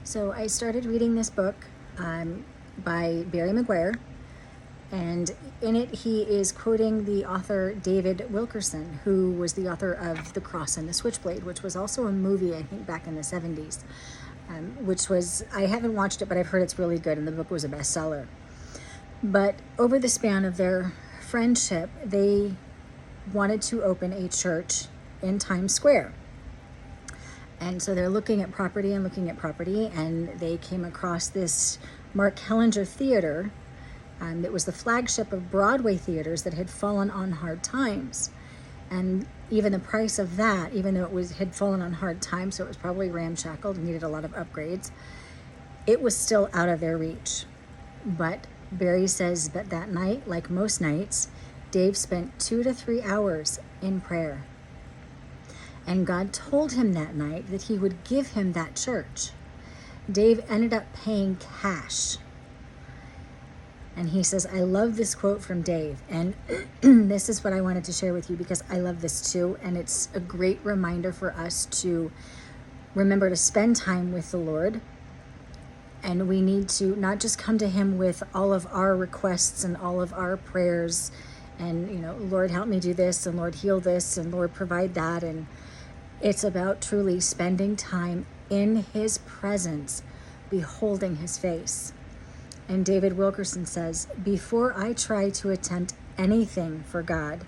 So I started reading this book by Barry McGuire, and in it he is quoting the author David Wilkerson, who was the author of The Cross and the Switchblade, which was also a movie, I think, back in the 70s, which was, I haven't watched it, but I've heard it's really good, and the book was a bestseller. But over the span of their friendship, they wanted to open a church in Times Square. And so they're looking at property, and they came across this Mark Hellinger Theater that was the flagship of Broadway theaters that had fallen on hard times. And even the price of that, even though had fallen on hard times, so it was probably ramshackled and needed a lot of upgrades, it was still out of their reach. But Barry says that that night, like most nights, Dave spent 2 to 3 hours in prayer. And God told him that night that he would give him that church. Dave ended up paying cash. And he says, I love this quote from Dave. And this is what I wanted to share with you because I love this too. And it's a great reminder for us to remember to spend time with the Lord. And we need to not just come to him with all of our requests and all of our prayers and, Lord, help me do this, and Lord, heal this, and Lord, provide that. And it's about truly spending time in his presence, beholding his face. And David Wilkerson says, before I try to attempt anything for God,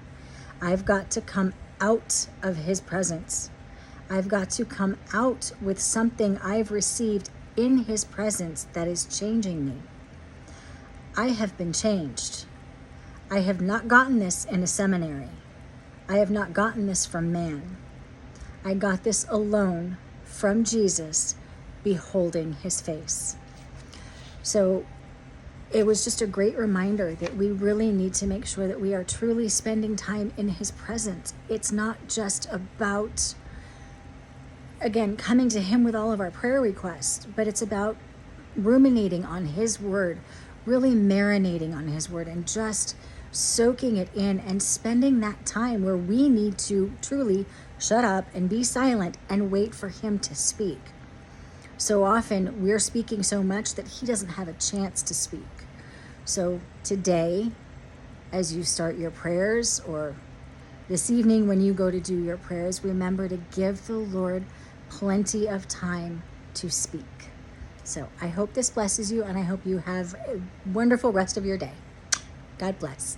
I've got to come out of his presence. I've got to come out with something I've received in his presence that is changing me. I have been changed. I have not gotten this in a seminary. I have not gotten this from man. I got this alone from Jesus, beholding his face. So it was just a great reminder that we really need to make sure that we are truly spending time in his presence. It's not just about, again, coming to him with all of our prayer requests, but it's about ruminating on his word, really marinating on his word, and just soaking it in and spending that time where we need to truly shut up and be silent and wait for him to speak. So often we're speaking so much that he doesn't have a chance to speak. So today, as you start your prayers, or this evening when you go to do your prayers, remember to give the Lord plenty of time to speak. So I hope this blesses you, and I hope you have a wonderful rest of your day. God bless.